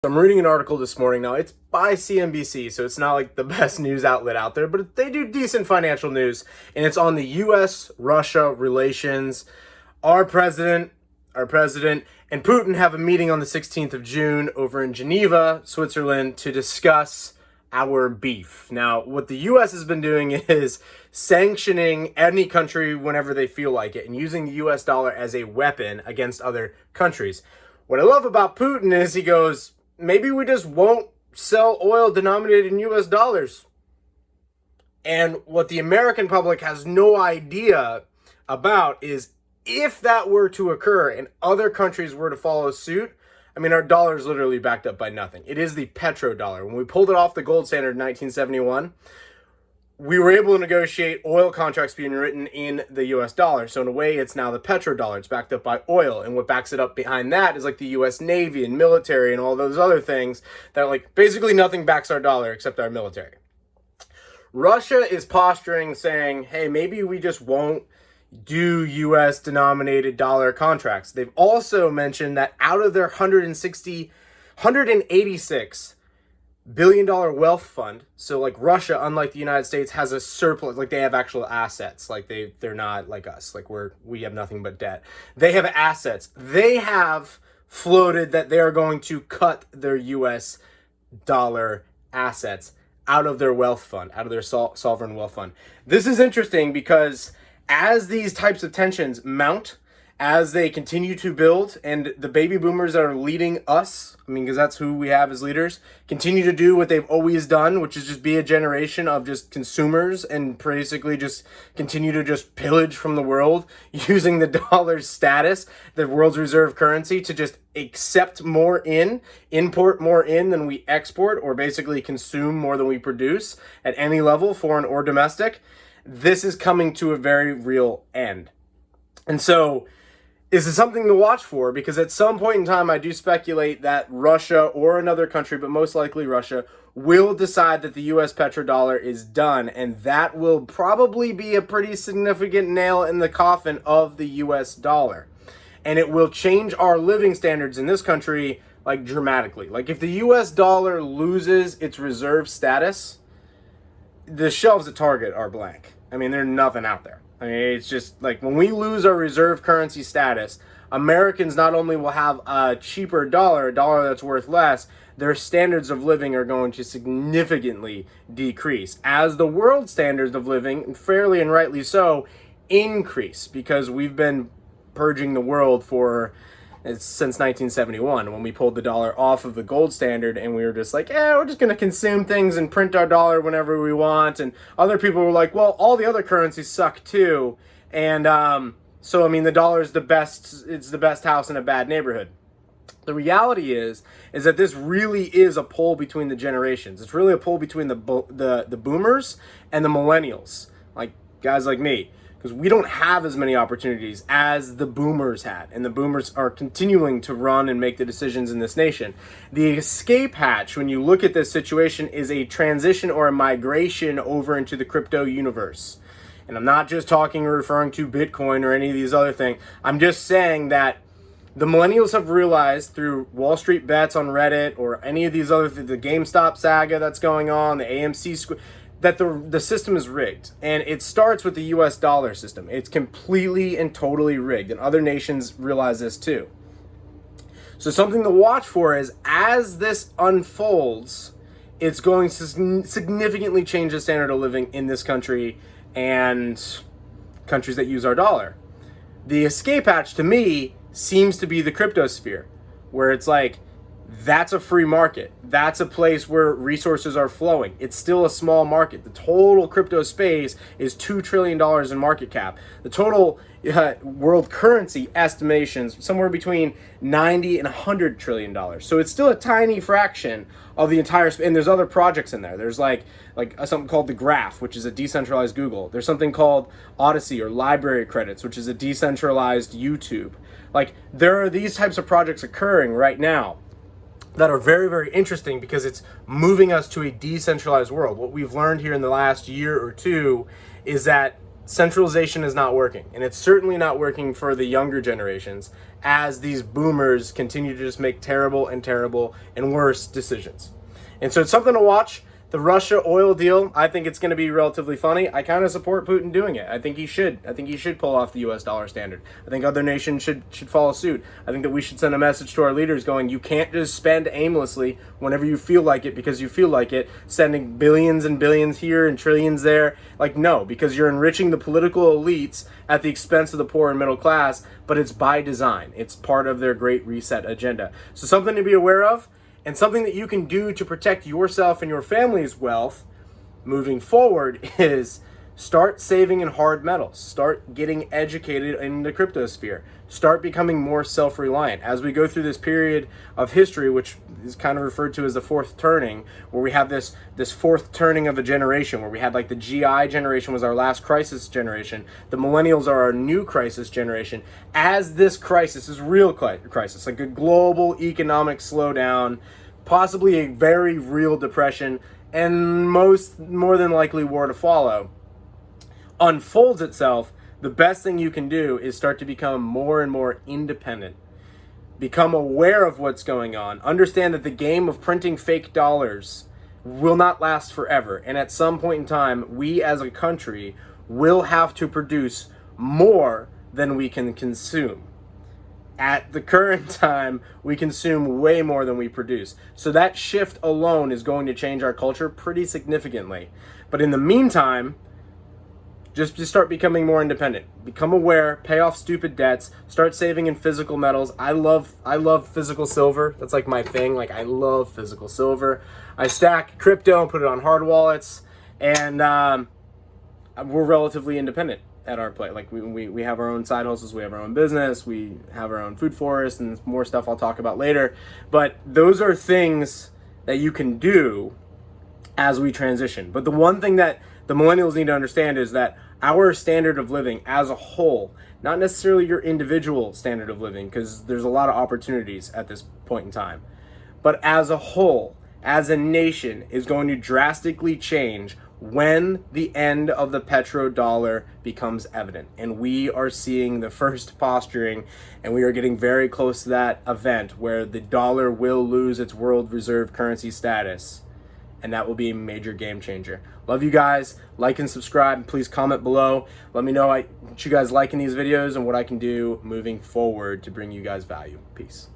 I'm reading an article this morning. Now, it's by CNBC, so it's not like the best news outlet out there, but they do decent financial news, and it's on the U.S.-Russia relations. Our president, and Putin have a meeting on the 16th of June over in Geneva, Switzerland, to discuss our beef. Now, what the U.S. has been doing is sanctioning any country whenever they feel like it and using the U.S. dollar as a weapon against other countries. What I love about Putin is he goes, maybe we just won't sell oil denominated in U.S. dollars. And what the American public has no idea about is if that were to occur and other countries were to follow suit, I mean, our dollar is literally backed up by nothing. It is the petrodollar. When we pulled it off the gold standard in 1971, we were able to negotiate oil contracts being written in the U.S. dollar. So in a way, it's now the petrodollar. It's backed up by oil. And what backs it up behind that is like the U.S. Navy and military and all those other things that like basically nothing backs our dollar except our military. Russia is posturing saying, hey, maybe we just won't do U.S. denominated dollar contracts. They've also mentioned that out of their 186 billion-dollar wealth fund, so like Russia, unlike the United States, has a surplus, like they have actual assets, like they're not like us, like we have nothing but debt. They have assets. They have floated that they are going to cut their U.S. dollar assets out of their wealth fund, out of their sovereign wealth fund. This is interesting because as these types of tensions mount, as they continue to build, and the baby boomers that are leading us, I mean, because that's who we have as leaders, continue to do what they've always done, which is just be a generation of just consumers and basically just continue to just pillage from the world using the dollar's status, the world's reserve currency, to just accept more in, import more in than we export, or basically consume more than we produce at any level, foreign or domestic. This is coming to a very real end. And so this is something to watch for, because at some point in time, I do speculate that Russia or another country, but most likely Russia, will decide that the U.S. petrodollar is done. And that will probably be a pretty significant nail in the coffin of the U.S. dollar. And it will change our living standards in this country, like, dramatically. Like, if the U.S. dollar loses its reserve status, the shelves at Target are blank. I mean, there's nothing out there. I mean, it's just like when we lose our reserve currency status, Americans not only will have a cheaper dollar, a dollar that's worth less, their standards of living are going to significantly decrease as the world standards of living, fairly and rightly so, increase, because we've been purging the world since 1971, when we pulled the dollar off of the gold standard and we were just like, we're just going to consume things and print our dollar whenever we want. And other people were like, well, all the other currencies suck too. And so, I mean, the dollar is it's the best house in a bad neighborhood. The reality is that this really is a poll between the generations. It's really a poll between the boomers and the millennials, like guys like me. Because we don't have as many opportunities as the boomers had. And the boomers are continuing to run and make the decisions in this nation. The escape hatch, when you look at this situation, is a transition or a migration over into the crypto universe. And I'm not just talking or referring to Bitcoin or any of these other things. I'm just saying that the millennials have realized through Wall Street bets on Reddit or any of these other things, the GameStop saga that's going on, the AMC that the system is rigged. And it starts with the U.S. dollar system. It's completely and totally rigged. And other nations realize this too. So something to watch for is, as this unfolds, it's going to significantly change the standard of living in this country and countries that use our dollar. The escape hatch, to me, seems to be the crypto sphere, where it's like, that's a free market. That's a place where resources are flowing. It's still a small market. The total crypto space is $2 trillion in market cap. The total world currency estimations somewhere between $90 and $100 trillion. So it's still a tiny fraction of the entire space. And there's other projects in there. There's like something called the Graph, which is a decentralized Google. There's something called Odyssey or Library Credits, which is a decentralized YouTube. Like, there are these types of projects occurring right now that are very, very interesting, because it's moving us to a decentralized world. What we've learned here in the last year or two is that centralization is not working, and it's certainly not working for the younger generations as these boomers continue to just make terrible and worse decisions. And so it's something to watch. The Russia oil deal, I think it's going to be relatively funny. I kind of support Putin doing it. I think he should. I think he should pull off the US dollar standard. I think other nations should follow suit. I think that we should send a message to our leaders going, you can't just spend aimlessly whenever you feel like it because you feel like it, sending billions and billions here and trillions there. Like, no, because you're enriching the political elites at the expense of the poor and middle class, but it's by design. It's part of their Great Reset agenda. So something to be aware of. And something that you can do to protect yourself and your family's wealth moving forward is start saving in hard metals. Start getting educated in the cryptosphere. Start becoming more self-reliant. As we go through this period of history, which is kind of referred to as the fourth turning, where we have this fourth turning of a generation, where we had like the GI generation was our last crisis generation. The millennials are our new crisis generation. As this crisis is real crisis, like a global economic slowdown, possibly a very real depression, and more than likely war to follow, unfolds itself, the best thing you can do is start to become more and more independent. Become aware of what's going on. Understand that the game of printing fake dollars will not last forever. And at some point in time, we as a country will have to produce more than we can consume. At the current time, we consume way more than we produce. So that shift alone is going to change our culture pretty significantly. But in the meantime, just start becoming more independent. Become aware, pay off stupid debts, start saving in physical metals. I love physical silver. That's like my thing. Like, I love physical silver. I stack crypto and put it on hard wallets, and we're relatively independent at our place. Like, we have our own side hustles, we have our own business, we have our own food forest, and more stuff I'll talk about later. But those are things that you can do as we transition. But the one thing that the millennials need to understand is that our standard of living as a whole, not necessarily your individual standard of living, because there's a lot of opportunities at this point in time, but as a whole, as a nation, is going to drastically change when the end of the petrodollar becomes evident. And we are seeing the first posturing, and we are getting very close to that event where the dollar will lose its world reserve currency status. And that will be a major game changer. Love you guys. Like and subscribe. Please comment below. Let me know what you guys like in these videos and what I can do moving forward to bring you guys value. Peace.